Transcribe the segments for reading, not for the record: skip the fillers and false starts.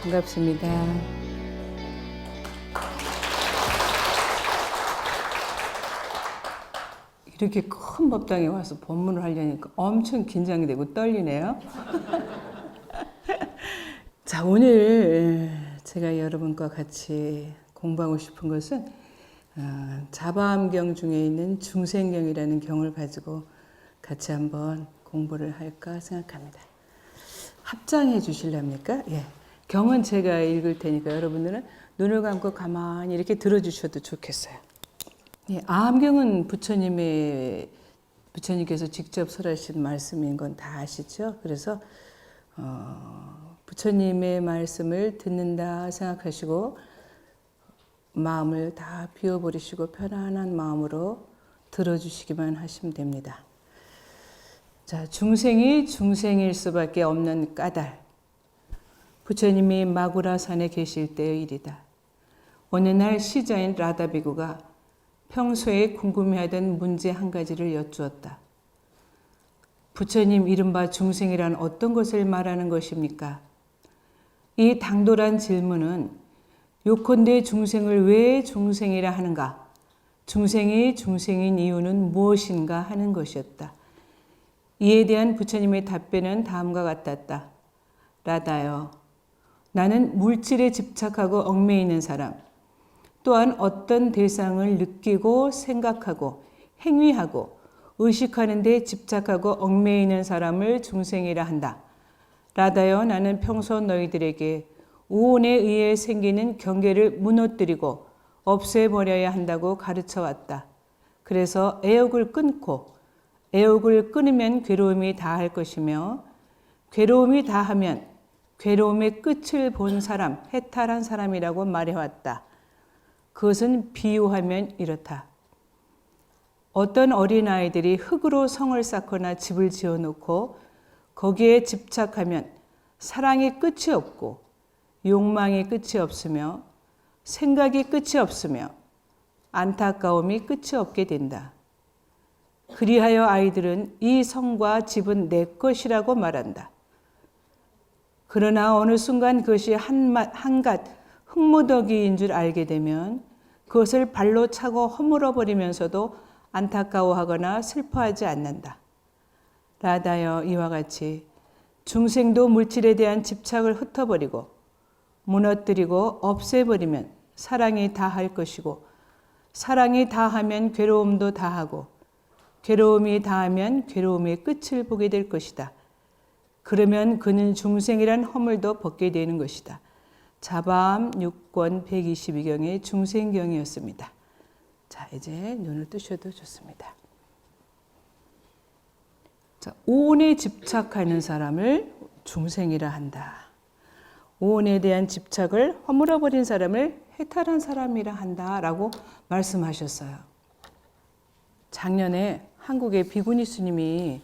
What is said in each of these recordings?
반갑습니다. 이렇게 큰 법당에 와서 법문을 하려니까 엄청 긴장이 되고 떨리네요. 자, 오늘 제가 여러분과 같이 공부하고 싶은 것은 자바암경 중에 있는 중생경이라는 경을 가지고 같이 한번 공부를 할까 생각합니다. 합장해 주실랍니까? 예. 경은 제가 읽을 테니까 여러분들은 눈을 감고 가만히 이렇게 들어주셔도 좋겠어요. 예, 암경은 부처님께서 직접 설하신 말씀인 건 다 아시죠? 그래서 부처님의 말씀을 듣는다 생각하시고 마음을 다 비워버리시고 편안한 마음으로 들어주시기만 하시면 됩니다. 자, 중생이 중생일 수밖에 없는 까닭. 부처님이 마구라산에 계실 때의 일이다. 어느 날 시자인 라다비구가 평소에 궁금해하던 문제 한 가지를 여쭈었다. 부처님, 이른바 중생이란 어떤 것을 말하는 것입니까? 이 당돌한 질문은 요컨대 중생을 왜 중생이라 하는가? 중생이 중생인 이유는 무엇인가 하는 것이었다. 이에 대한 부처님의 답변은 다음과 같았다. 라다여, 나는 물질에 집착하고 얽매이는 있는 사람, 또한 어떤 대상을 느끼고 생각하고 행위하고 의식하는 데 집착하고 얽매이는 있는 사람을 중생이라 한다. 라다여, 나는 평소 너희들에게 우온에 의해 생기는 경계를 무너뜨리고 없애버려야 한다고 가르쳐왔다. 그래서 애욕을 끊고 애욕을 끊으면 괴로움이 다할 것이며 괴로움이 다하면 괴로움의 끝을 본 사람, 해탈한 사람이라고 말해왔다. 그것은 비유하면 이렇다. 어떤 어린아이들이 흙으로 성을 쌓거나 집을 지어놓고 거기에 집착하면 사랑이 끝이 없고 욕망이 끝이 없으며 생각이 끝이 없으며 안타까움이 끝이 없게 된다. 그리하여 아이들은 이 성과 집은 내 것이라고 말한다. 그러나 어느 순간 그것이 한갓 흙무더기인 줄 알게 되면 그것을 발로 차고 허물어버리면서도 안타까워하거나 슬퍼하지 않는다. 라다여, 이와 같이 중생도 물질에 대한 집착을 흩어버리고 무너뜨리고 없애버리면 사랑이 다할 것이고 사랑이 다하면 괴로움도 다하고 괴로움이 다하면 괴로움의 끝을 보게 될 것이다. 그러면 그는 중생이란 허물도 벗게 되는 것이다. 자바암 6권 122경의 중생경이었습니다. 자, 이제 눈을 뜨셔도 좋습니다. 자, 오온에 집착하는 사람을 중생이라 한다. 오온에 대한 집착을 허물어버린 사람을 해탈한 사람이라 한다라고 말씀하셨어요. 작년에 한국의 비구니 스님이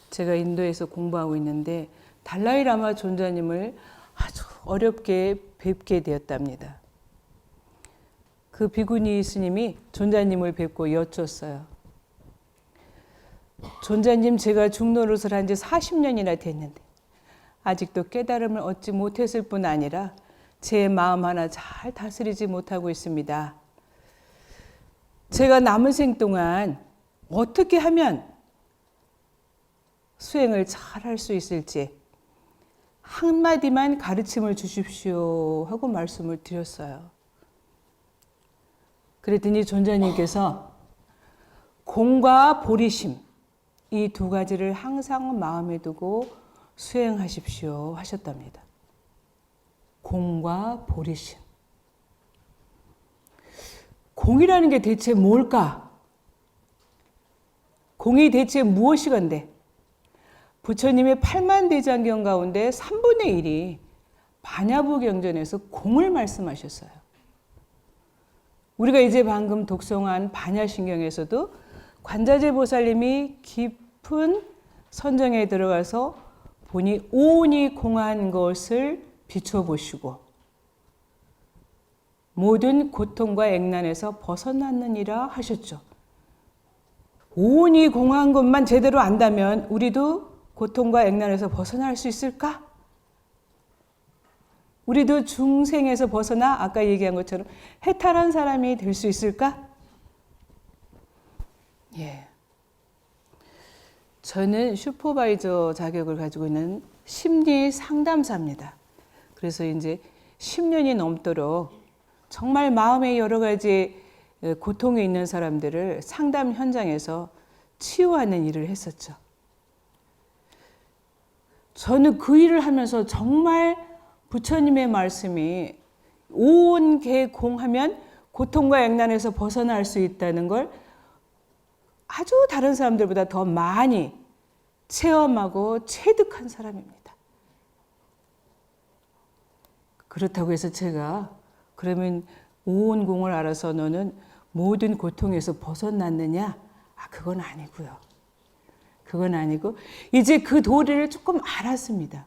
제가 인도에서 공부하고 있는데 달라이라마 존자님을 아주 어렵게 뵙게 되었답니다. 그 비구니 스님이 존자님을 뵙고 여쭈었어요. 존자님, 제가 중노릇을 한 지 40년이나 됐는데 아직도 깨달음을 얻지 못했을 뿐 아니라 제 마음 하나 잘 다스리지 못하고 있습니다. 제가 남은 생 동안 어떻게 하면 수행을 잘 할 수 있을지 한마디만 가르침을 주십시오 하고 말씀을 드렸어요. 그랬더니 존자님께서 공과 보리심, 이 두 가지를 항상 마음에 두고 수행하십시오 하셨답니다. 공과 보리심. 공이라는 게 대체 뭘까? 공이 대체 무엇이건데? 부처님의 8만대장경 가운데 3분의 1이 반야부경전에서 공을 말씀하셨어요. 우리가 이제 방금 독송한 반야신경에서도 관자재 보살님이 깊은 선정에 들어가서 보니 오온이 공한 것을 비춰보시고 모든 고통과 액난에서 벗어났느니라 하셨죠. 오온이 공한 것만 제대로 안다면 우리도 고통과 액난에서 벗어날 수 있을까? 우리도 중생에서 벗어나 아까 얘기한 것처럼 해탈한 사람이 될 수 있을까? 예. 저는 슈퍼바이저 자격을 가지고 있는 심리 상담사입니다. 그래서 이제 10년이 넘도록 정말 마음의 여러 가지 고통이 있는 사람들을 상담 현장에서 치유하는 일을 했었죠. 저는 그 일을 하면서 정말 부처님의 말씀이 온 개 공하면 고통과 액난에서 벗어날 수 있다는 걸 아주 다른 사람들보다 더 많이 체험하고 체득한 사람입니다. 그렇다고 해서 제가 그러면 온 공을 알아서 너는 모든 고통에서 벗어났느냐? 그건 아니고요. 그건 아니고 이제 그 도리를 조금 알았습니다.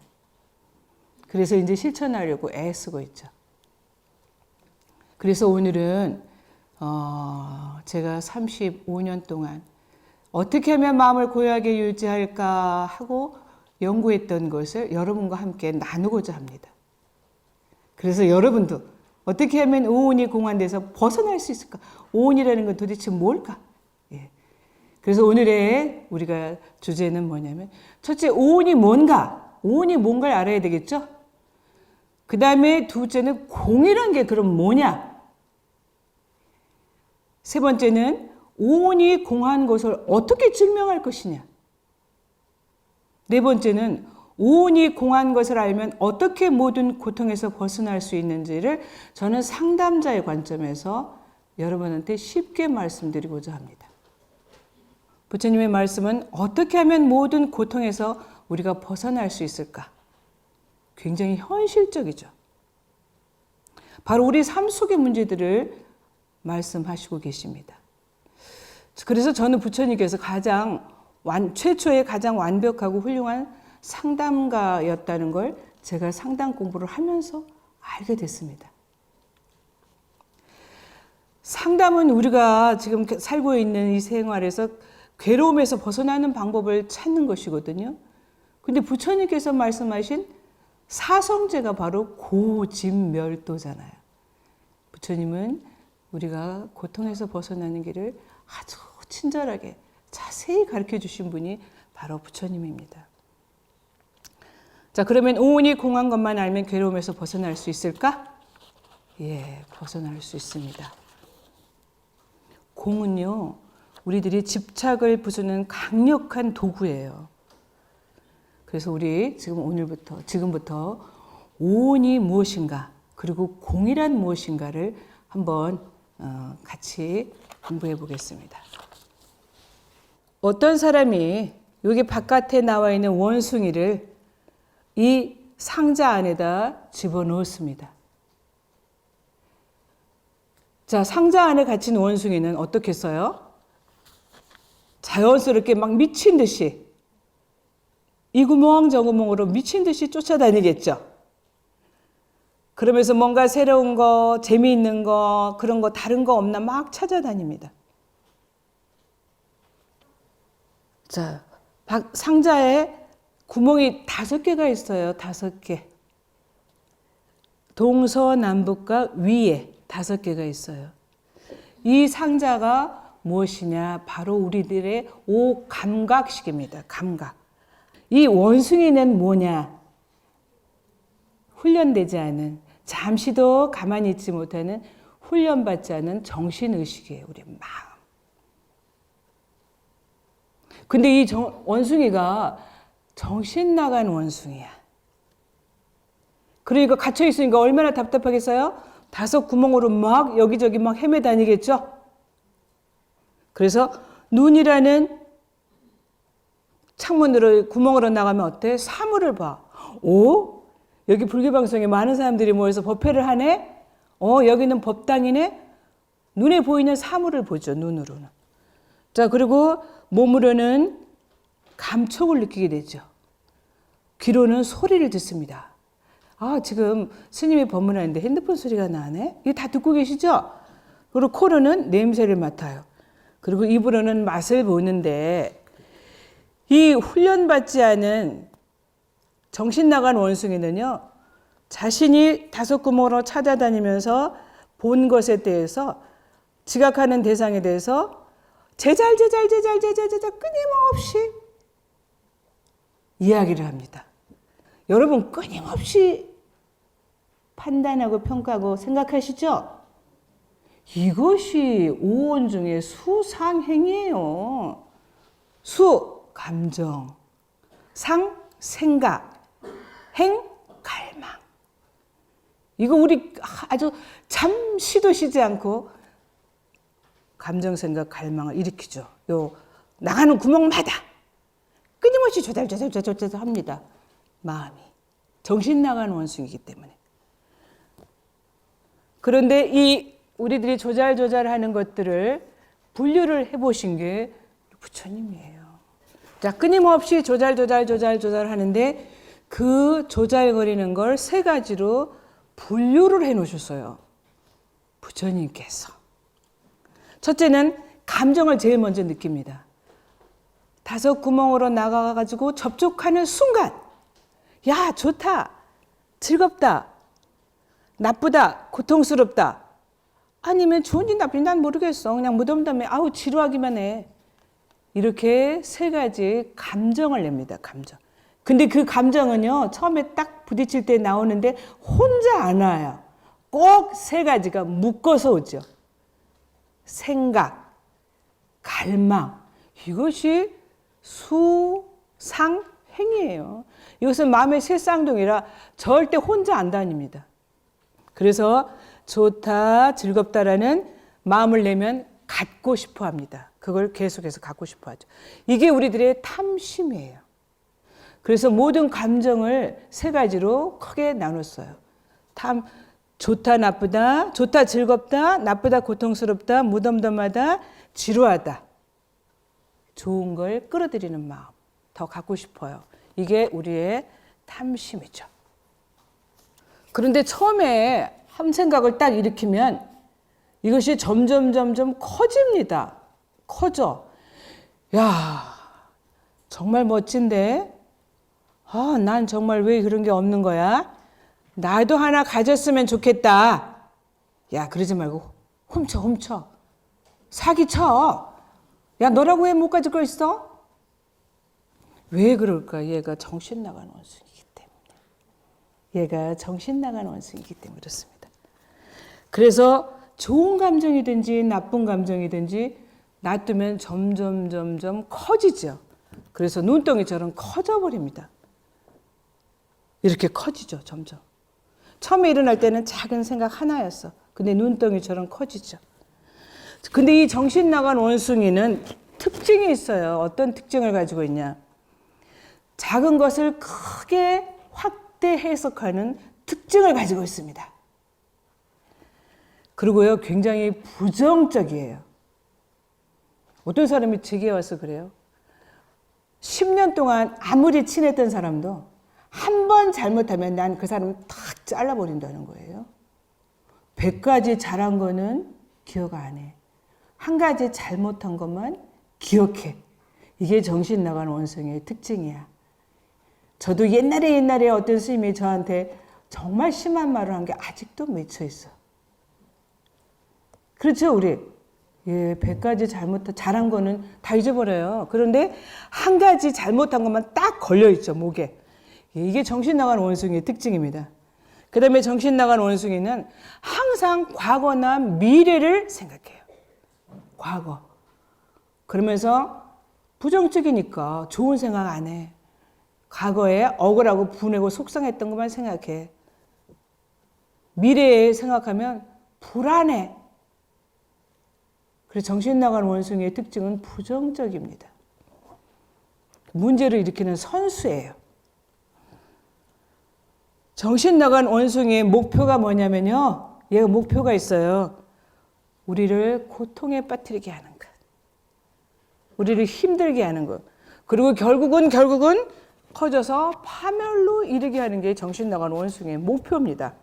그래서 이제 실천하려고 애쓰고 있죠. 그래서 오늘은 제가 35년 동안 어떻게 하면 마음을 고요하게 유지할까 하고 연구했던 것을 여러분과 함께 나누고자 합니다. 그래서 여러분도 어떻게 하면 오온이 공안돼서 벗어날 수 있을까? 오온이라는 건 도대체 뭘까? 예. 그래서 오늘의 우리가 주제는 뭐냐면 첫째, 오온이 뭔가? 오온이 뭔가를 알아야 되겠죠? 그 다음에 둘째는 공이란 게 그럼 뭐냐? 세 번째는 오온이 공한 것을 어떻게 증명할 것이냐? 네 번째는 오온이 공한 것을 알면 어떻게 모든 고통에서 벗어날 수 있는지를 저는 상담자의 관점에서 여러분한테 쉽게 말씀드리고자 합니다. 부처님의 말씀은 어떻게 하면 모든 고통에서 우리가 벗어날 수 있을까? 굉장히 현실적이죠. 바로 우리 삶 속의 문제들을 말씀하시고 계십니다. 그래서 저는 부처님께서 최초의 가장 완벽하고 훌륭한 상담가였다는 걸 제가 상담 공부를 하면서 알게 됐습니다. 상담은 우리가 지금 살고 있는 이 생활에서 괴로움에서 벗어나는 방법을 찾는 것이거든요. 근데 부처님께서 말씀하신 사성제가 바로 고집멸도잖아요. 부처님은 우리가 고통에서 벗어나는 길을 아주 친절하게 자세히 가르쳐 주신 분이 바로 부처님입니다. 자, 그러면 오온이 공한 것만 알면 괴로움에서 벗어날 수 있을까? 예, 벗어날 수 있습니다. 공은요, 우리들이 집착을 부수는 강력한 도구예요. 그래서 우리 지금부터 오온이 무엇인가, 그리고 공이란 무엇인가를 한번 같이 공부해 보겠습니다. 어떤 사람이 여기 바깥에 나와 있는 원숭이를 이 상자 안에다 집어넣었습니다. 자, 상자 안에 갇힌 원숭이는 어떻겠어요? 자연스럽게 막 미친 듯이 이 구멍 저 구멍으로 미친 듯이 쫓아다니겠죠. 그러면서 뭔가 새로운 거, 재미있는 거, 그런 거, 다른 거 없나 막 찾아다닙니다. 자, 상자에 구멍이 5개가 있어요. 5개. 동서남북과 위에 5개가 있어요. 이 상자가 무엇이냐? 바로 우리들의 오감각식입니다. 감각. 이 원숭이는 뭐냐? 훈련되지 않은, 잠시도 가만히 있지 못하는, 훈련받지 않은 정신의식이에요. 우리 마음. 근데 이 원숭이가 정신 나간 원숭이야. 그러니까 갇혀 있으니까 얼마나 답답하겠어요? 5 구멍으로 막 여기저기 막 헤매 다니겠죠? 그래서 눈이라는 창문으로 구멍으로 나가면 어때? 사물을 봐. 오? 여기 불교방송에 많은 사람들이 모여서 법회를 하네? 여기는 법당이네? 눈에 보이는 사물을 보죠, 눈으로는. 자, 그리고 몸으로는 감촉을 느끼게 되죠. 귀로는 소리를 듣습니다. 지금 스님이 법문하는데 핸드폰 소리가 나네? 이거 다 듣고 계시죠? 그리고 코로는 냄새를 맡아요. 그리고 입으로는 맛을 보는데 이 훈련받지 않은 정신 나간 원숭이는요, 자신이 다섯 구멍으로 찾아다니면서 본 것에 대해서 지각하는 대상에 대해서 제잘 끊임없이 이야기를 합니다. 여러분 끊임없이 판단하고 평가하고 생각하시죠? 이것이 오온 중에 수상행이에요. 수, 감정, 상, 생각, 행, 갈망. 이거 우리 아주 잠시도 쉬지 않고 감정, 생각, 갈망을 일으키죠. 요 나가는 구멍마다 끊임없이 조달조달 합니다. 마음이. 정신 나가는 원숭이기 때문에. 그런데 이 우리들이 조잘조잘하는 것들을 분류를 해보신 게 부처님이에요. 자, 끊임없이 조잘 하는데 그 조잘거리는 걸 세 가지로 분류를 해 놓으셨어요. 부처님께서. 첫째는 감정을 제일 먼저 느낍니다. 다섯 구멍으로 나가가지고 접촉하는 순간, 야, 좋다, 즐겁다, 나쁘다, 고통스럽다. 아니면 좋은지 나쁜지 난 모르겠어. 그냥 무덤덤해. 아우, 지루하기만 해. 이렇게 세 가지 감정을 냅니다. 감정. 근데 그 감정은요, 처음에 딱 부딪힐 때 나오는데 혼자 안 와요. 꼭 세 가지가 묶어서 오죠. 생각, 갈망. 이것이 수상행이에요. 이것은 마음의 새 쌍둥이라 절대 혼자 안 다닙니다. 그래서 좋다, 즐겁다라는 마음을 내면 갖고 싶어 합니다. 그걸 계속해서 갖고 싶어 하죠. 이게 우리들의 탐심이에요. 그래서 모든 감정을 세 가지로 크게 나눴어요. 좋다, 나쁘다, 좋다, 즐겁다, 나쁘다, 고통스럽다, 무덤덤하다, 지루하다. 좋은 걸 끌어들이는 마음, 더 갖고 싶어요. 이게 우리의 탐심이죠. 그런데 처음에 한 생각을 딱 일으키면 이것이 점점 커집니다. 커져. 야, 정말 멋진데? 아, 난 정말 왜 그런 게 없는 거야? 나도 하나 가졌으면 좋겠다. 야, 그러지 말고 훔쳐. 사기쳐. 야, 너라고 왜 못 가질 거 있어? 왜 그럴까? 얘가 정신 나간 원숭이기 때문에 그렇습니다. 그래서 좋은 감정이든지 나쁜 감정이든지 놔두면 점점 커지죠. 그래서 눈덩이처럼 커져버립니다. 이렇게 커지죠, 점점. 처음에 일어날 때는 작은 생각 하나였어. 근데 눈덩이처럼 커지죠. 근데 이 정신 나간 원숭이는 특징이 있어요. 어떤 특징을 가지고 있냐? 작은 것을 크게 확대 해석하는 특징을 가지고 있습니다. 그리고요, 굉장히 부정적이에요. 어떤 사람이 제게 와서 그래요. 10년 동안 아무리 친했던 사람도 한 번 잘못하면 난 그 사람을 탁 잘라버린다는 거예요. 100가지 잘한 거는 기억 안 해. 한 가지 잘못한 것만 기억해. 이게 정신 나간 원숭이의 특징이야. 저도 옛날에 어떤 스님이 저한테 정말 심한 말을 한 게 아직도 맺혀 있어. 그렇죠, 우리. 예, 100가지 잘한 거는 다 잊어버려요. 그런데 한 가지 잘못한 것만 딱 걸려있죠, 목에. 이게 정신 나간 원숭이의 특징입니다. 그 다음에 정신 나간 원숭이는 항상 과거나 미래를 생각해요. 과거. 그러면서 부정적이니까 좋은 생각 안 해. 과거에 억울하고 분하고 속상했던 것만 생각해. 미래에 생각하면 불안해. 그래서 정신 나간 원숭이의 특징은 부정적입니다. 문제를 일으키는 선수예요. 정신 나간 원숭이의 목표가 뭐냐면요. 얘가 목표가 있어요. 우리를 고통에 빠뜨리게 하는 것. 우리를 힘들게 하는 것. 그리고 결국은 커져서 파멸로 이르게 하는 게 정신 나간 원숭이의 목표입니다.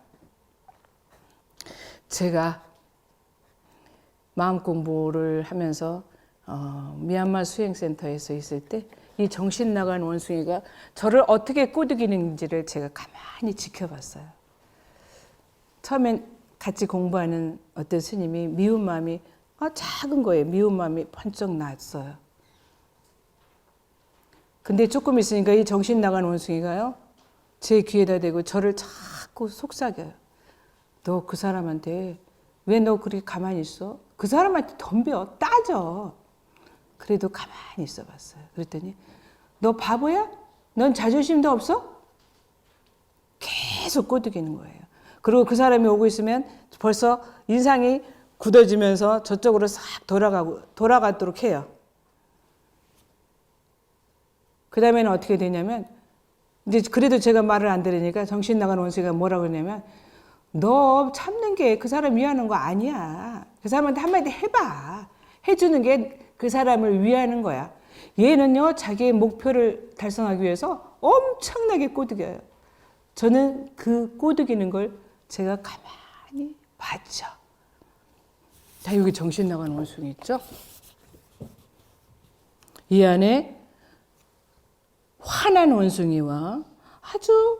제가 마음 공부를 하면서 미얀마 수행센터에서 있을 때 이 정신 나간 원숭이가 저를 어떻게 꼬드기는지를 제가 가만히 지켜봤어요. 처음엔 같이 공부하는 어떤 스님이 미운 마음이 작은 거예요. 미운 마음이 번쩍 났어요. 근데 조금 있으니까 이 정신 나간 원숭이가요. 제 귀에다 대고 저를 자꾸 속삭여요. 너 그 사람한테 왜 너 그렇게 가만히 있어? 그 사람한테 덤벼 따져. 그래도 가만히 있어 봤어요. 그랬더니 너 바보야? 넌 자존심도 없어? 계속 꼬드기는 거예요. 그리고 그 사람이 오고 있으면 벌써 인상이 굳어지면서 저쪽으로 싹 돌아가도록 해요. 그 다음에는 어떻게 되냐면, 이제 그래도 제가 말을 안 들으니까 정신 나간 원숭이가 뭐라고 했냐면, 너 참는 게 그 사람 위하는 거 아니야. 그 사람한테 한마디 해봐. 해주는 게 그 사람을 위하는 거야. 얘는요, 자기의 목표를 달성하기 위해서 엄청나게 꼬드겨요. 저는 그 꼬드기는 걸 제가 가만히 봤죠. 자, 여기 정신 나간 원숭이 있죠? 이 안에 화난 원숭이와 아주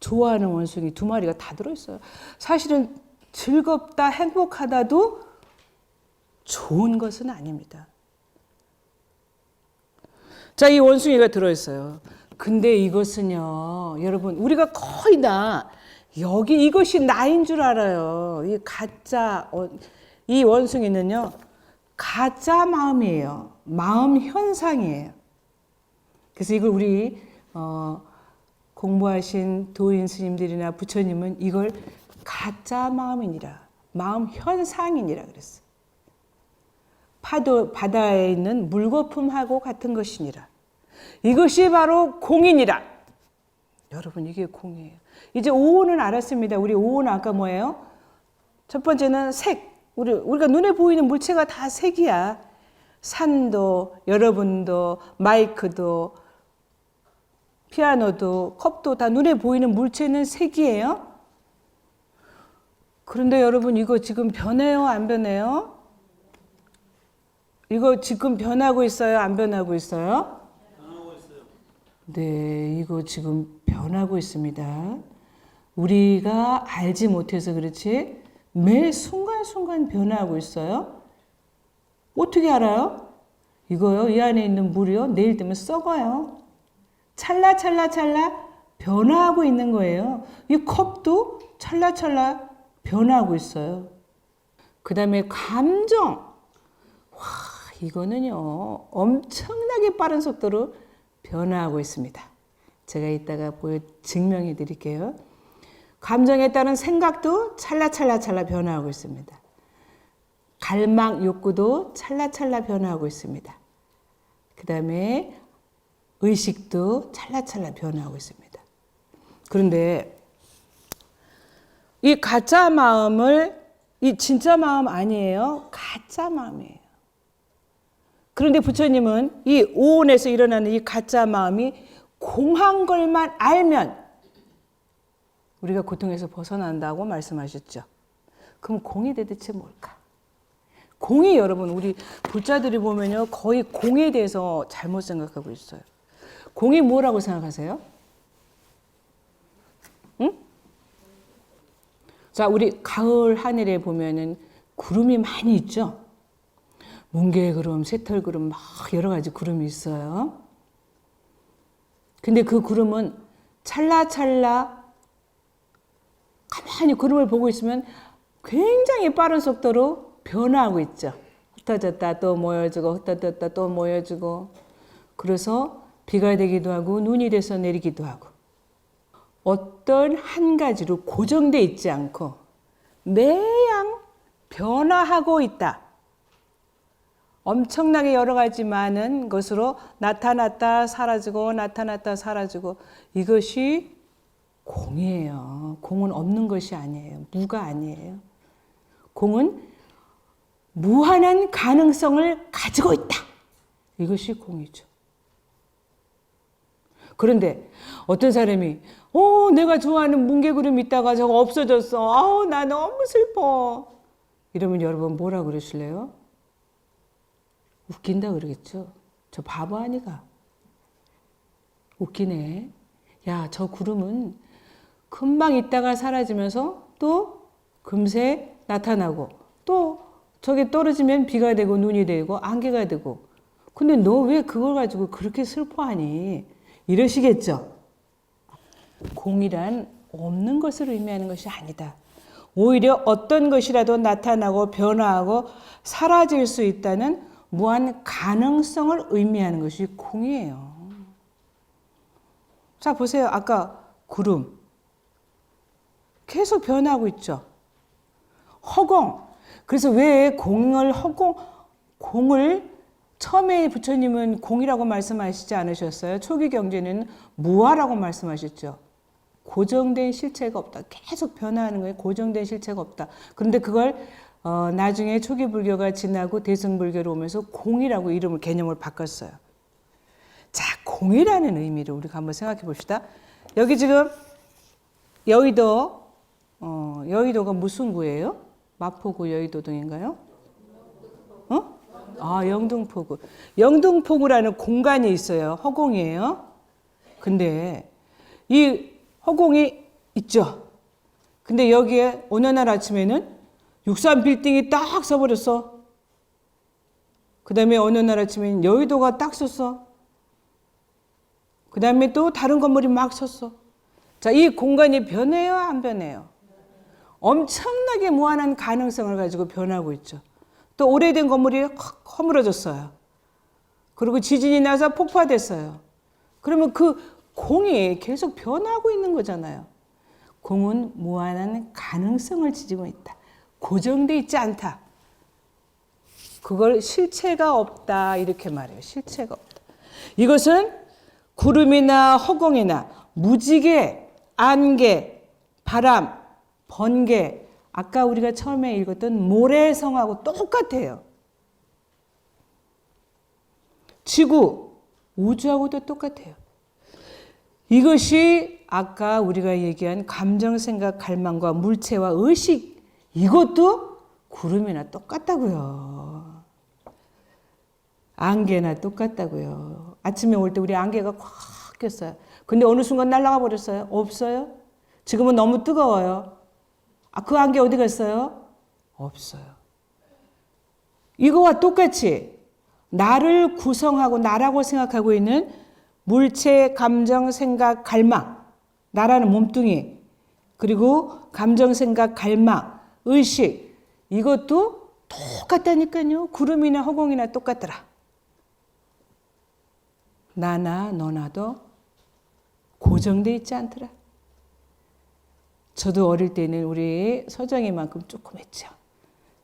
좋아하는 원숭이 두 마리가 다 들어있어요. 사실은 즐겁다, 행복하다도 좋은 것은 아닙니다. 자, 이 원숭이가 들어있어요. 근데 이것은요, 여러분, 우리가 거의 다 여기 이것이 나인 줄 알아요. 이 가짜, 이 원숭이는요, 가짜 마음이에요. 마음 현상이에요. 그래서 이걸 우리 공부하신 도인 스님들이나 부처님은 이걸 가짜 마음이니라, 마음 현상이니라 그랬어요. 바다에 있는 물거품하고 같은 것이니라. 이것이 바로 공이니라. 여러분, 이게 공이에요. 이제 오온은 알았습니다. 우리 오온은 아까 뭐예요? 첫 번째는 색. 우리가 눈에 보이는 물체가 다 색이야. 산도, 여러분도, 마이크도, 피아노도, 컵도 다 눈에 보이는 물체는 색이에요. 그런데 여러분, 이거 지금 변해요? 안 변해요? 이거 지금 변하고 있어요? 안 변하고 있어요? 변하고 있어요. 네, 이거 지금 변하고 있습니다. 우리가 알지 못해서 그렇지 매 순간순간 변하고 있어요. 어떻게 알아요? 이거요, 이 안에 있는 물이요, 내일 되면 썩어요. 찰나찰나 변화하고 있는 거예요. 이 컵도 찰나찰나 변화하고 있어요. 그 다음에 감정. 와, 이거는요, 엄청나게 빠른 속도로 변화하고 있습니다. 제가 이따가 증명해 드릴게요. 감정에 따른 생각도 찰나찰나 변화하고 있습니다. 갈망, 욕구도 찰나찰나 변화하고 있습니다. 그 다음에 의식도 찰나찰나 변화하고 있습니다. 그런데 이 가짜 마음을, 이 진짜 마음 아니에요. 가짜 마음이에요. 그런데 부처님은 이 오온에서 일어나는 이 가짜 마음이 공한 걸만 알면 우리가 고통에서 벗어난다고 말씀하셨죠. 그럼 공이 대체 뭘까? 공이, 여러분, 우리 불자들이 보면요, 거의 공에 대해서 잘못 생각하고 있어요. 공이 뭐라고 생각하세요? 응? 자, 우리 가을 하늘에 보면은 구름이 많이 있죠? 뭉게구름, 새털구름, 막 여러 가지 구름이 있어요. 근데 그 구름은 찰나찰나 가만히 구름을 보고 있으면 굉장히 빠른 속도로 변화하고 있죠. 흩어졌다 또 모여지고, 흩어졌다 또 모여지고. 그래서 비가 되기도 하고 눈이 돼서 내리기도 하고. 어떤 한 가지로 고정돼 있지 않고 매양 변화하고 있다. 엄청나게 여러 가지 많은 것으로 나타났다 사라지고 나타났다 사라지고. 이것이 공이에요. 공은 없는 것이 아니에요. 무가 아니에요. 공은 무한한 가능성을 가지고 있다. 이것이 공이죠. 그런데 어떤 사람이 내가 좋아하는 뭉게구름 있다가 저거 없어졌어. 나 너무 슬퍼. 이러면 여러분 뭐라 그러실래요? 웃긴다 그러겠죠. 저 바보 아니가. 웃기네. 야, 저 구름은 금방 있다가 사라지면서 또 금세 나타나고 또 저게 떨어지면 비가 되고 눈이 되고 안개가 되고 근데 너 왜 그걸 가지고 그렇게 슬퍼하니? 이러시겠죠. 공이란 없는 것을 의미하는 것이 아니다. 오히려 어떤 것이라도 나타나고 변화하고 사라질 수 있다는 무한 가능성을 의미하는 것이 공이에요. 자, 보세요. 아까 구름. 계속 변하고 있죠. 허공. 그래서 왜 공을 처음에 부처님은 공이라고 말씀하시지 않으셨어요? 초기 경제는 무아라고 말씀하셨죠. 고정된 실체가 없다. 계속 변화하는 거예요. 고정된 실체가 없다. 그런데 그걸 나중에 초기 불교가 지나고 대승불교로 오면서 공이라고 이름을 개념을 바꿨어요. 자, 공이라는 의미를 우리가 한번 생각해 봅시다. 여기 지금 여의도가 무슨 구예요? 마포구 여의도동인가요? 영등포구. 영등포구라는 공간이 있어요. 허공이에요. 근데 이 허공이 있죠. 근데 여기에 어느 날 아침에는 63 빌딩이 딱 서버렸어. 그 다음에 어느 날 아침에는 여의도가 딱 섰어. 그 다음에 또 다른 건물이 막 섰어. 자, 이 공간이 변해요, 안 변해요? 엄청나게 무한한 가능성을 가지고 변하고 있죠. 또 오래된 건물이 확 허물어졌어요. 그리고 지진이 나서 폭파됐어요. 그러면 그 공이 계속 변하고 있는 거잖아요. 공은 무한한 가능성을 지니고 있다. 고정되어 있지 않다. 그걸 실체가 없다 이렇게 말해요. 실체가 없다. 이것은 구름이나 허공이나 무지개, 안개, 바람, 번개, 아까 우리가 처음에 읽었던 모래성하고 똑같아요. 지구, 우주하고도 똑같아요. 이것이 아까 우리가 얘기한 감정, 생각, 갈망과 물체와 의식, 이것도 구름이나 똑같다고요. 안개나 똑같다고요. 아침에 올 때 우리 안개가 꽉 꼈어요. 근데 어느 순간 날아가 버렸어요. 없어요? 지금은 너무 뜨거워요. 그 안개 어디 갔어요? 없어요. 이거와 똑같이 나를 구성하고 나라고 생각하고 있는 물체, 감정, 생각, 갈망, 나라는 몸뚱이, 그리고 감정, 생각, 갈망, 의식, 이것도 똑같다니까요. 구름이나 허공이나 똑같더라. 나나 너나도 고정되어 있지 않더라. 저도 어릴 때는 우리 서정이만큼 조그맸죠.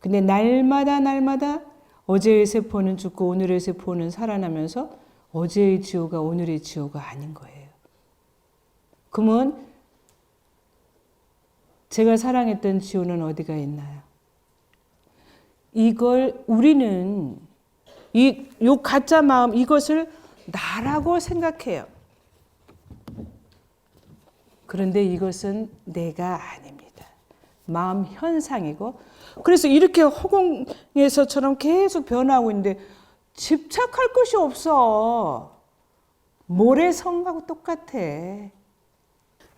근데 날마다 어제의 세포는 죽고 오늘의 세포는 살아나면서 어제의 지호가 오늘의 지호가 아닌 거예요. 그러면 제가 사랑했던 지호는 어디가 있나요? 이걸 우리는 요 가짜 마음 이것을 나라고 생각해요. 그런데 이것은 내가 아닙니다. 마음 현상이고 그래서 이렇게 허공에서처럼 계속 변하고 있는데 집착할 것이 없어. 모래성하고 똑같아.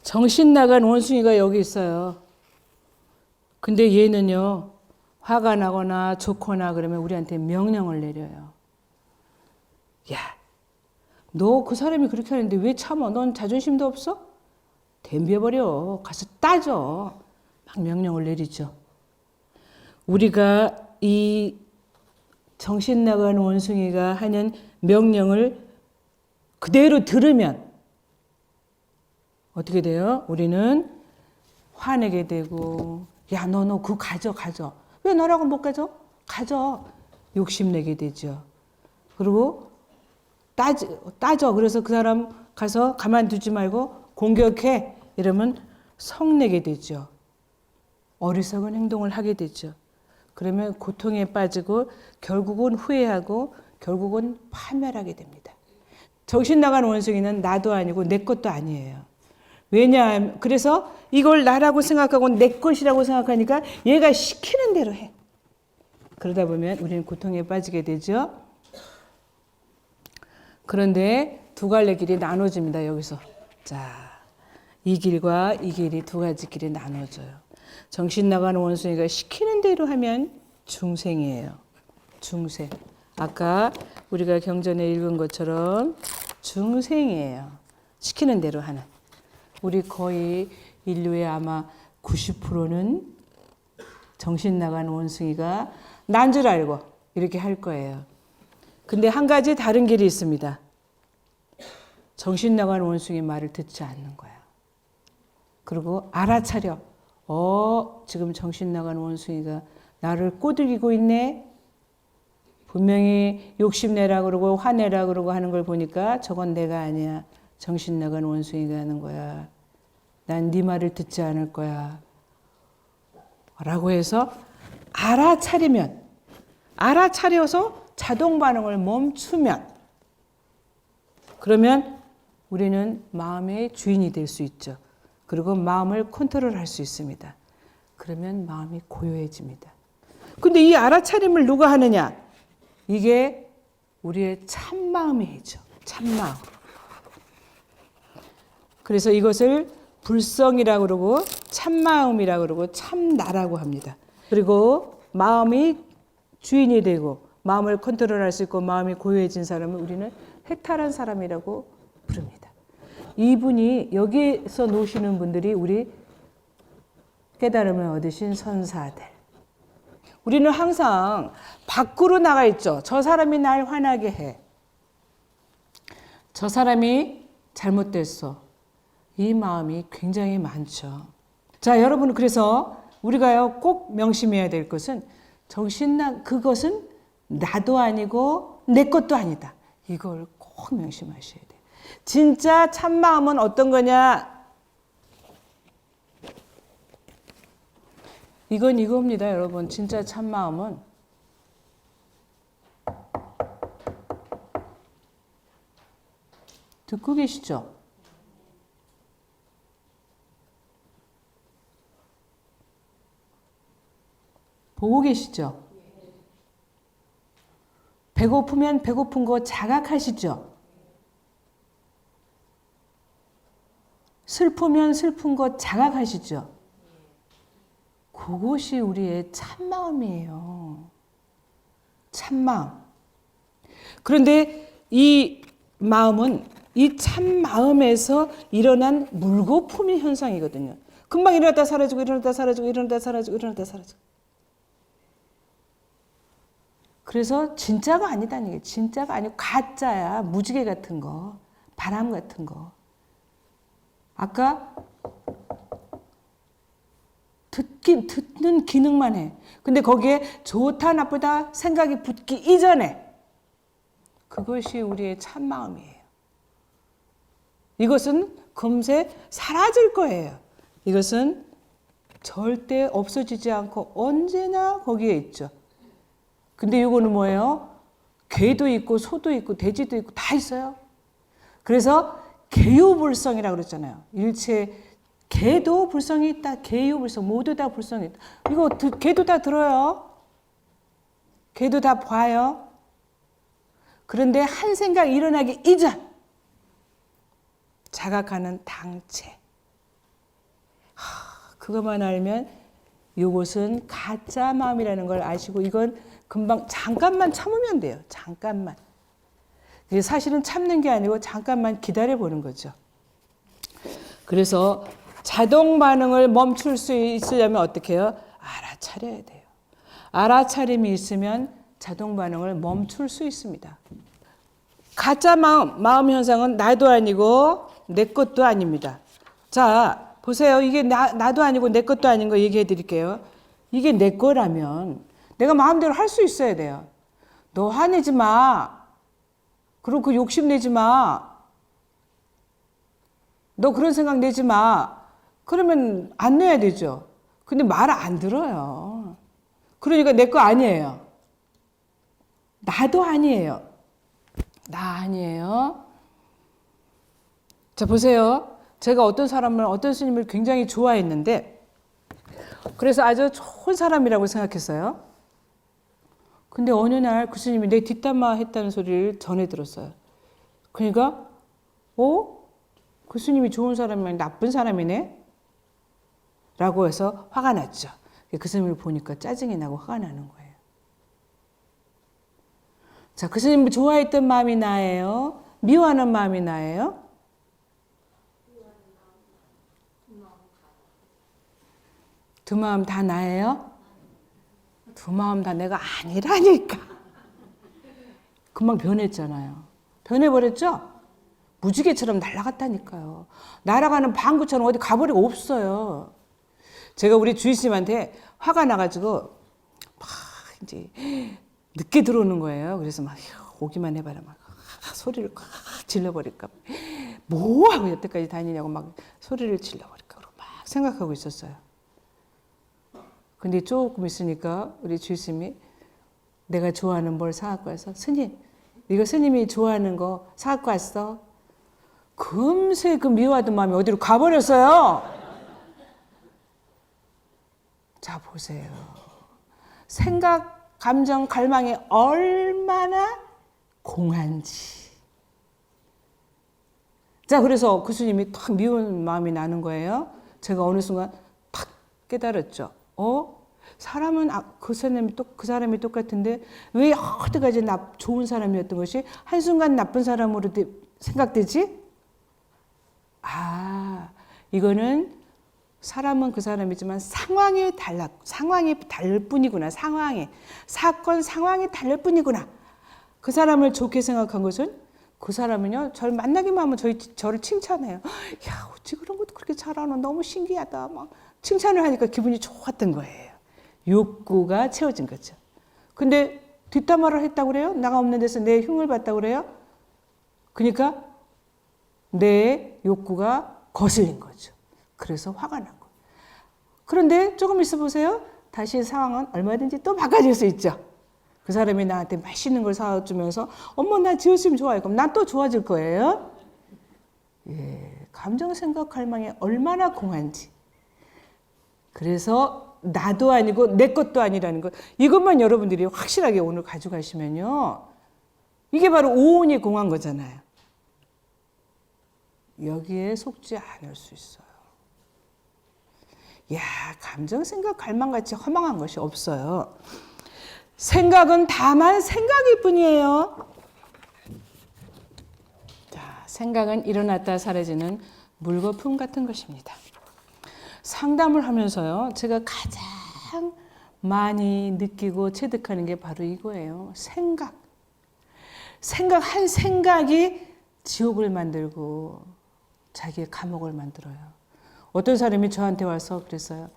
정신 나간 원숭이가 여기 있어요. 근데 얘는요. 화가 나거나 좋거나 그러면 우리한테 명령을 내려요. 야, 너 그 사람이 그렇게 하는데 왜 참아? 넌 자존심도 없어? 덤벼버려. 가서 따져. 막 명령을 내리죠. 우리가 이 정신 나간 원숭이가 하는 명령을 그대로 들으면 어떻게 돼요? 우리는 화내게 되고 야, 너 그거 가져. 왜 너라고 못 가져? 가져. 욕심내게 되죠. 그리고 따져. 그래서 그 사람 가서 가만두지 말고 공격해. 이러면 성내게 되죠. 어리석은 행동을 하게 되죠. 그러면 고통에 빠지고 결국은 후회하고 결국은 파멸하게 됩니다. 정신 나간 원숭이는 나도 아니고 내 것도 아니에요. 왜냐하면 그래서 이걸 나라고 생각하고 내 것이라고 생각하니까 얘가 시키는 대로 해. 그러다 보면 우리는 고통에 빠지게 되죠. 그런데 두 갈래 길이 나눠집니다. 여기서. 자, 이 길과 이 길이 두 가지 길이 나눠져요. 정신 나간 원숭이가 시키는 대로 하면 중생이에요. 중생. 아까 우리가 경전에 읽은 것처럼 중생이에요. 시키는 대로 하는. 우리 거의 인류의 아마 90%는 정신 나간 원숭이가 난 줄 알고 이렇게 할 거예요. 근데 한 가지 다른 길이 있습니다. 정신 나간 원숭이 말을 듣지 않는 거야. 그리고 알아차려. 지금 정신 나간 원숭이가 나를 꼬드기고 있네. 분명히 욕심내라 그러고 화내라 그러고 하는 걸 보니까 저건 내가 아니야. 정신 나간 원숭이가 하는 거야. 난 네 말을 듣지 않을 거야. 라고 해서 알아차려서 자동 반응을 멈추면, 그러면 우리는 마음의 주인이 될 수 있죠. 그리고 마음을 컨트롤할 수 있습니다. 그러면 마음이 고요해집니다. 근데 이 알아차림을 누가 하느냐? 이게 우리의 참마음이죠. 참마음. 그래서 이것을 불성이라고 그러고 참마음이라고 그러고 참나라고 합니다. 그리고 마음이 주인이 되고 마음을 컨트롤할 수 있고 마음이 고요해진 사람을 우리는 해탈한 사람이라고 부릅니다. 이분이 여기서 노시는 분들이 우리 깨달음을 얻으신 선사들. 우리는 항상 밖으로 나가 있죠. 저 사람이 날 화나게 해. 저 사람이 잘못됐어. 이 마음이 굉장히 많죠. 자, 여러분, 그래서 우리가요 꼭 명심해야 될 것은 그것은 나도 아니고 내 것도 아니다. 이걸 꼭 명심하셔야 돼요. 진짜 참마음은 어떤 거냐? 이건 이겁니다, 여러분. 진짜 참마음은 듣고 계시죠? 보고 계시죠? 배고프면 배고픈 거 자각하시죠? 슬프면 슬픈 거 자각하시죠? 그것이 우리의 참마음이에요. 참마음. 그런데 이 마음은 이 참마음에서 일어난 물거품의 현상이거든요. 금방 일어났다 사라지고 일어났다 사라지고 일어났다 사라지고 일어났다 사라지고. 그래서 진짜가 아니다는 게 진짜가 아니고 가짜야. 무지개 같은 거, 바람 같은 거. 아까 듣는 기능만 해. 근데 거기에 좋다 나쁘다 생각이 붙기 이전에 그것이 우리의 참마음이에요. 이것은 금세 사라질 거예요. 이것은 절대 없어지지 않고 언제나 거기에 있죠. 근데 이거는 뭐예요? 개도 있고 소도 있고 돼지도 있고 다 있어요. 그래서 개유불성이라고 그랬잖아요. 일체 개도 불성이 있다. 개유불성 모두 다 불성이 있다. 이거 개도 다 들어요. 개도 다 봐요. 그런데 한 생각 일어나기 이전 자각하는 당체. 그것만 알면 이것은 가짜 마음이라는 걸 아시고 이건 금방 잠깐만 참으면 돼요. 잠깐만. 이게 사실은 참는 게 아니고 잠깐만 기다려보는 거죠. 그래서 자동 반응을 멈출 수 있으려면 어떻게 해요? 알아차려야 돼요. 알아차림이 있으면 자동 반응을 멈출 수 있습니다. 가짜 마음 현상은 나도 아니고 내 것도 아닙니다. 자, 보세요. 이게 나도 아니고 내 것도 아닌 거 얘기해 드릴게요. 이게 내 거라면 내가 마음대로 할 수 있어야 돼요. 너 화내지 마. 그리고 그 욕심 내지 마. 너 그런 생각 내지 마. 그러면 안 내야 되죠. 근데 말 안 들어요. 그러니까 내 거 아니에요. 나도 아니에요. 나 아니에요. 자, 보세요. 제가 어떤 스님을 굉장히 좋아했는데, 그래서 아주 좋은 사람이라고 생각했어요. 근데 어느 날 그 스님이 내 뒷담화 했다는 소리를 전해 들었어요. 그러니까, 그 스님이 좋은 사람이면 나쁜 사람이네? 라고 해서 화가 났죠. 그 스님을 보니까 짜증이 나고 화가 나는 거예요. 자, 그 스님을 좋아했던 마음이 나예요? 미워하는 마음이 나예요? 두 마음 다 나예요? 두 마음 다 내가 아니라니까. 금방 변했잖아요. 변해버렸죠? 무지개처럼 날아갔다니까요. 날아가는 방구처럼 어디 가버리고 없어요. 제가 우리 주임님한테 화가 나가지고 막 이제 늦게 들어오는 거예요. 그래서 막 오기만 해봐라 막 소리를 꽉 질러버릴까. 뭐 하고 여태까지 다니냐고 막 소리를 질러버릴까. 그러고 막 생각하고 있었어요. 근데 조금 있으니까 우리 주임이 내가 좋아하는 뭘 사갖고 와서 스님 이거 스님이 좋아하는 거 사갖고 왔어. 금세 그 미워하던 마음이 어디로 가버렸어요. 자 보세요. 생각, 감정, 갈망이 얼마나 공한지. 자 그래서 그 스님이 탁 미운 마음이 나는 거예요. 제가 어느 순간 탁 깨달았죠. 사람은 그 사람이 똑같은데 왜 여태까지 좋은 사람이었던 것이 한순간 나쁜 사람으로 생각되지? 이거는 사람은 그 사람이지만 상황이 다를 뿐이구나. 사건 상황이 다를 뿐이구나. 그 사람을 좋게 생각한 것은 그 사람은요 저를 만나기만 하면 저를 칭찬해요. 야 어찌 그런 것도 그렇게 잘하나 너무 신기하다. 막 칭찬을 하니까 기분이 좋았던 거예요. 욕구가 채워진 거죠. 근데 뒷담화를 했다고 그래요? 나가 없는 데서 내 흉을 봤다고 그래요? 그러니까 내 욕구가 거슬린 거죠. 그래서 화가 난 거예요. 그런데 조금 있어 보세요. 다시 상황은 얼마든지 또 바꿔질 수 있죠. 그 사람이 나한테 맛있는 걸 사주면서 어머 나 지었으면 좋아요. 그럼 난 또 좋아질 거예요. 예, 감정 생각 갈망이 얼마나 공한지. 그래서 나도 아니고 내 것도 아니라는 것. 이것만 여러분들이 확실하게 오늘 가져가시면요. 이게 바로 오온이 공한 거잖아요. 여기에 속지 않을 수 있어요. 야, 감정, 생각, 갈망같이 허망한 것이 없어요. 생각은 다만 생각일 뿐이에요. 자, 생각은 일어났다 사라지는 물거품 같은 것입니다. 상담을 하면서요, 제가 가장 많이 느끼고 체득하는 게 바로 이거예요. 한 생각이 지옥을 만들고 자기의 감옥을 만들어요. 어떤 사람이 저한테 와서 그랬어요.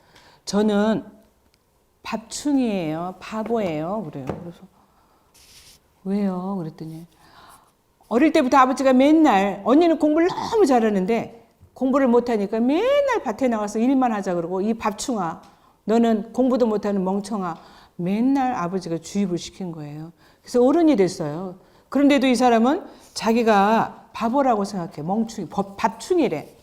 저는 밥충이에요. 바보예요. 그래요. 그래서 왜요? 그랬더니 어릴 때부터 아버지가 맨날 언니는 공부를 너무 잘하는데 공부를 못하니까 맨날 밭에 나가서 일만 하자 그러고 이 밥충아 너는 공부도 못하는 멍청아 맨날 아버지가 주입을 시킨 거예요. 그래서 어른이 됐어요. 그런데도 이 사람은 자기가 바보라고 생각해. 멍충이, 밥충이래.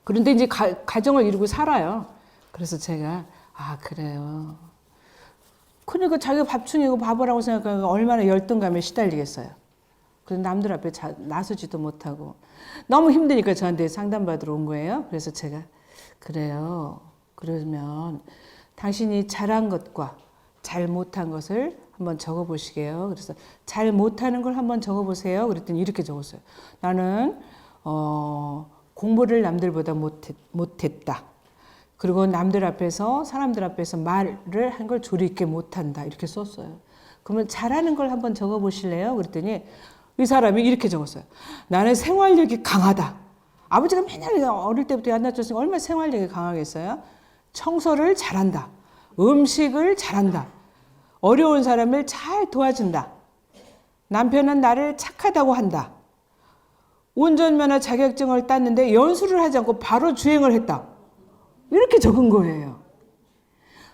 그런데 이제 가정을 이루고 살아요. 그래서 제가 그래요. 그러니까 자기가 밥충이고 바보라고 생각하니까 얼마나 열등감에 시달리겠어요. 그래서 남들 앞에 나서지도 못하고 너무 힘드니까 저한테 상담받으러 온 거예요. 그래서 제가 그래요. 그러면 당신이 잘한 것과 잘 못한 것을 한번 적어보시게요. 그래서 잘 못하는 걸 한번 적어보세요. 그랬더니 이렇게 적었어요. 나는 공부를 남들보다 못했다. 그리고 남들 앞에서 사람들 앞에서 말을 한 걸 조리 있게 못한다. 이렇게 썼어요. 그러면 잘하는 걸 한번 적어보실래요? 그랬더니 이 사람이 이렇게 적었어요. 나는 생활력이 강하다. 아버지가 맨날 어릴 때부터 안 다쳤으니까 얼마나 생활력이 강하겠어요? 청소를 잘한다. 음식을 잘한다. 어려운 사람을 잘 도와준다. 남편은 나를 착하다고 한다. 운전면허 자격증을 땄는데 연수를 하지 않고 바로 주행을 했다. 이렇게 적은 거예요.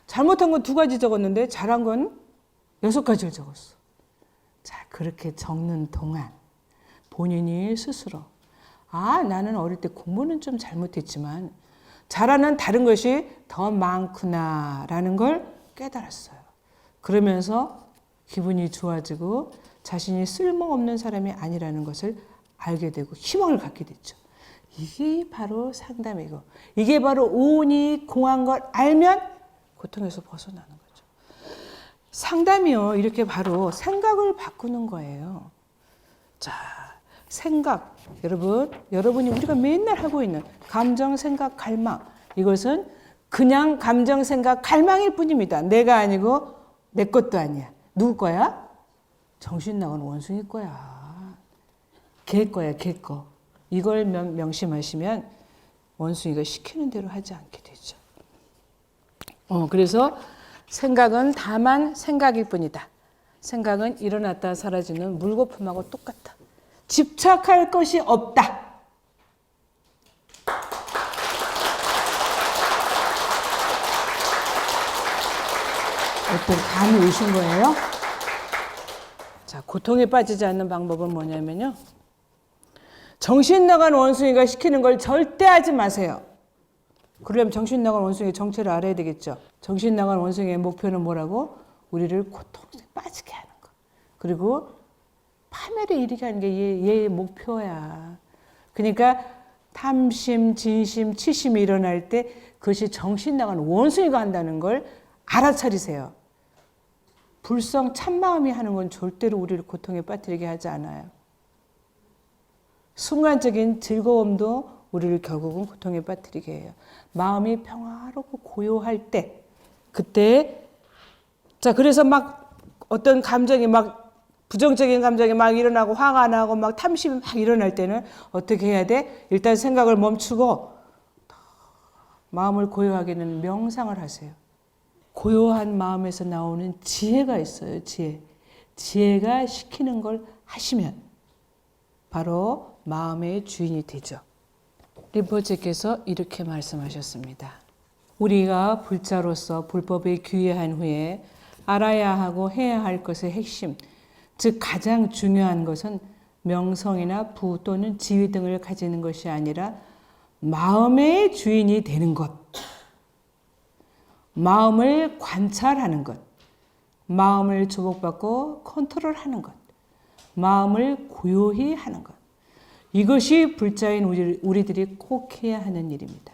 잘못한 건 2가지 적었는데 잘한 건 6가지를 적었어. 자, 그렇게 적는 동안 본인이 스스로 나는 어릴 때 공부는 좀 잘못했지만 잘하는 다른 것이 더 많구나라는 걸 깨달았어요. 그러면서 기분이 좋아지고 자신이 쓸모없는 사람이 아니라는 것을 알게 되고 희망을 갖게 됐죠. 이게 바로 상담이고, 이게 바로 오온이 공한 걸 알면 고통에서 벗어나는 거죠. 상담이요, 이렇게 바로 생각을 바꾸는 거예요. 자, 생각. 여러분이 우리가 맨날 하고 있는 감정, 생각, 갈망. 이것은 그냥 감정, 생각, 갈망일 뿐입니다. 내가 아니고 내 것도 아니야. 누구 거야? 정신 나간 원숭이 거야. 걔 거야, 걔 거. 이걸 명심하시면 원숭이가 시키는 대로 하지 않게 되죠. 그래서 생각은 다만 생각일 뿐이다. 생각은 일어났다 사라지는 물거품하고 똑같다. 집착할 것이 없다. 어떤 감이 오신 거예요? 자, 고통에 빠지지 않는 방법은 뭐냐면요. 정신 나간 원숭이가 시키는 걸 절대 하지 마세요. 그러려면 정신 나간 원숭이의 정체를 알아야 되겠죠. 정신 나간 원숭이의 목표는 뭐라고? 우리를 고통에 빠지게 하는 거. 그리고 파멸에 이르게 하는 게 얘의 목표야. 그러니까 탐심, 진심, 치심이 일어날 때 그것이 정신 나간 원숭이가 한다는 걸 알아차리세요. 불성 참마음이 하는 건 절대로 우리를 고통에 빠뜨리게 하지 않아요. 순간적인 즐거움도 우리를 결국은 고통에 빠뜨리게 해요. 마음이 평화롭고 고요할 때, 그때, 자, 그래서 막 어떤 감정이 막 부정적인 감정이 막 일어나고 화가 나고 막 탐심이 막 일어날 때는 어떻게 해야 돼? 일단 생각을 멈추고 마음을 고요하게는 명상을 하세요. 고요한 마음에서 나오는 지혜가 있어요. 지혜가 시키는 걸 하시면 바로 마음의 주인이 되죠. 림포체께서 이렇게 말씀하셨습니다. 우리가 불자로서 불법에 귀의한 후에 알아야 하고 해야 할 것의 핵심, 즉 가장 중요한 것은 명성이나 부 또는 지위 등을 가지는 것이 아니라 마음의 주인이 되는 것. 마음을 관찰하는 것. 마음을 주목받고 컨트롤하는 것. 마음을 고요히 하는 것. 이것이 불자인 우리들이 꼭 해야 하는 일입니다.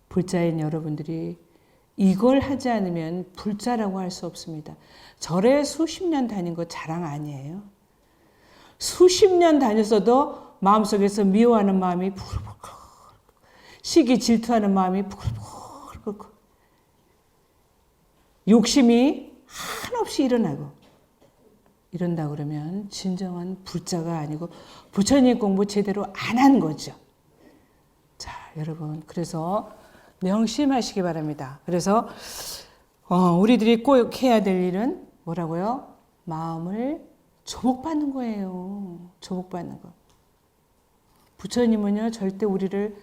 불자인 여러분들이 이걸 하지 않으면 불자라고 할 수 없습니다. 절에 수십 년 다닌 거 자랑 아니에요. 수십 년 다녔어도 마음속에서 미워하는 마음이 부글부글, 시기 질투하는 마음이 부글부글, 욕심이 한없이 일어나고 이런다 그러면 진정한 불자가 아니고 부처님 공부 제대로 안 한 거죠. 자, 여러분, 그래서 명심하시기 바랍니다. 그래서 우리들이 꼭 해야 될 일은 뭐라고요? 마음을 조복받는 거예요. 조복받는 거. 부처님은요, 절대 우리를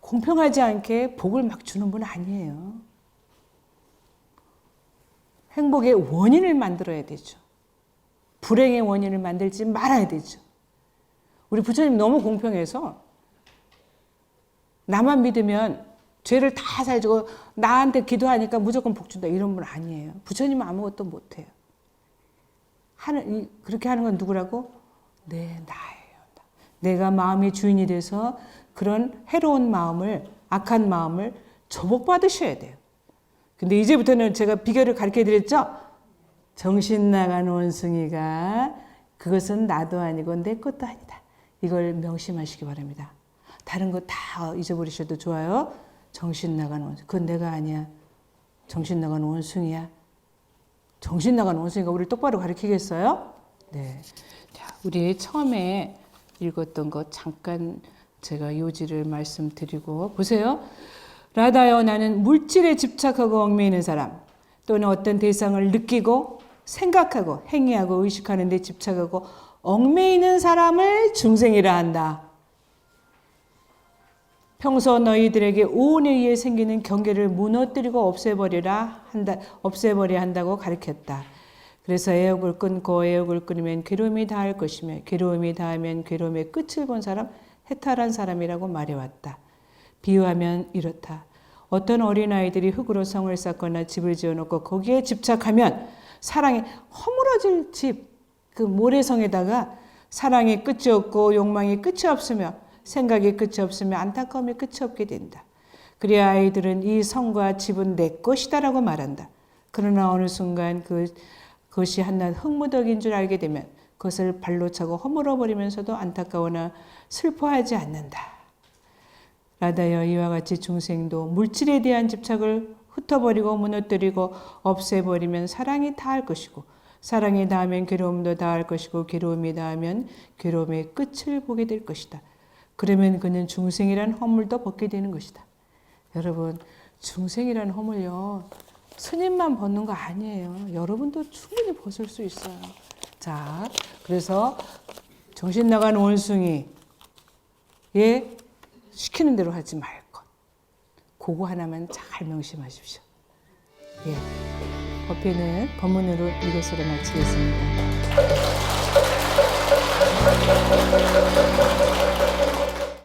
공평하지 않게 복을 막 주는 분 아니에요. 행복의 원인을 만들어야 되죠. 불행의 원인을 만들지 말아야 되죠. 우리 부처님 너무 공평해서 나만 믿으면 죄를 다 사해주고 나한테 기도하니까 무조건 복 준다 이런 분 아니에요. 부처님은 아무것도 못해요. 그렇게 하는 건 누구라고? 나예요. 내가 마음의 주인이 돼서 그런 해로운 마음을, 악한 마음을 조복받으셔야 돼요. 근데 이제부터는 제가 비결을 가르쳐 드렸죠? 정신 나간 원숭이가 그것은 나도 아니고 내 것도 아니다. 이걸 명심하시기 바랍니다. 다른 거 다 잊어버리셔도 좋아요. 정신 나간 원숭이. 그건 내가 아니야. 정신 나간 원숭이야. 정신 나간 원숭이가 우리를 똑바로 가르치겠어요? 네. 자, 우리 처음에 읽었던 거 잠깐 제가 요지를 말씀드리고 보세요. 라다여, 나는 물질에 집착하고 얽매이는 사람 또는 어떤 대상을 느끼고 생각하고 행위하고 의식하는 데 집착하고 얽매이는 사람을 중생이라 한다. 평소 너희들에게 오온에 의해 생기는 경계를 무너뜨리고 없애버려야 한다고 가르쳤다. 그래서 애욕을 끊고 애욕을 끊으면 괴로움이 다할 것이며 괴로움이 다하면 괴로움의 끝을 본 사람, 해탈한 사람이라고 말해왔다. 비유하면 이렇다. 어떤 어린아이들이 흙으로 성을 쌓거나 집을 지어놓고 거기에 집착하면 사랑이 허물어질 집, 그 모래성에다가 사랑이 끝이 없고 욕망이 끝이 없으며 생각이 끝이 없으며 안타까움이 끝이 없게 된다. 그래야 아이들은 이 성과 집은 내 것이다라고 말한다. 그러나 어느 순간 그것이 한낱 흙무더기인 줄 알게 되면 그것을 발로 차고 허물어 버리면서도 안타까우나 슬퍼하지 않는다. 라다여 이와 같이 중생도 물질에 대한 집착을 흩어버리고 무너뜨리고 없애버리면 사랑이 다할 것이고 사랑이 닿으면 괴로움도 닿을 것이고 괴로움이 닿으면 괴로움의 끝을 보게 될 것이다. 그러면 그는 중생이란 허물도 벗게 되는 것이다. 여러분, 중생이란 허물요, 스님만 벗는 거 아니에요. 여러분도 충분히 벗을 수 있어요. 자, 그래서 정신 나간 원숭이 시키는 대로 하지 말 것. 그거 하나만 잘 명심하십시오. 법회는 법문으로 이것으로 마치겠습니다.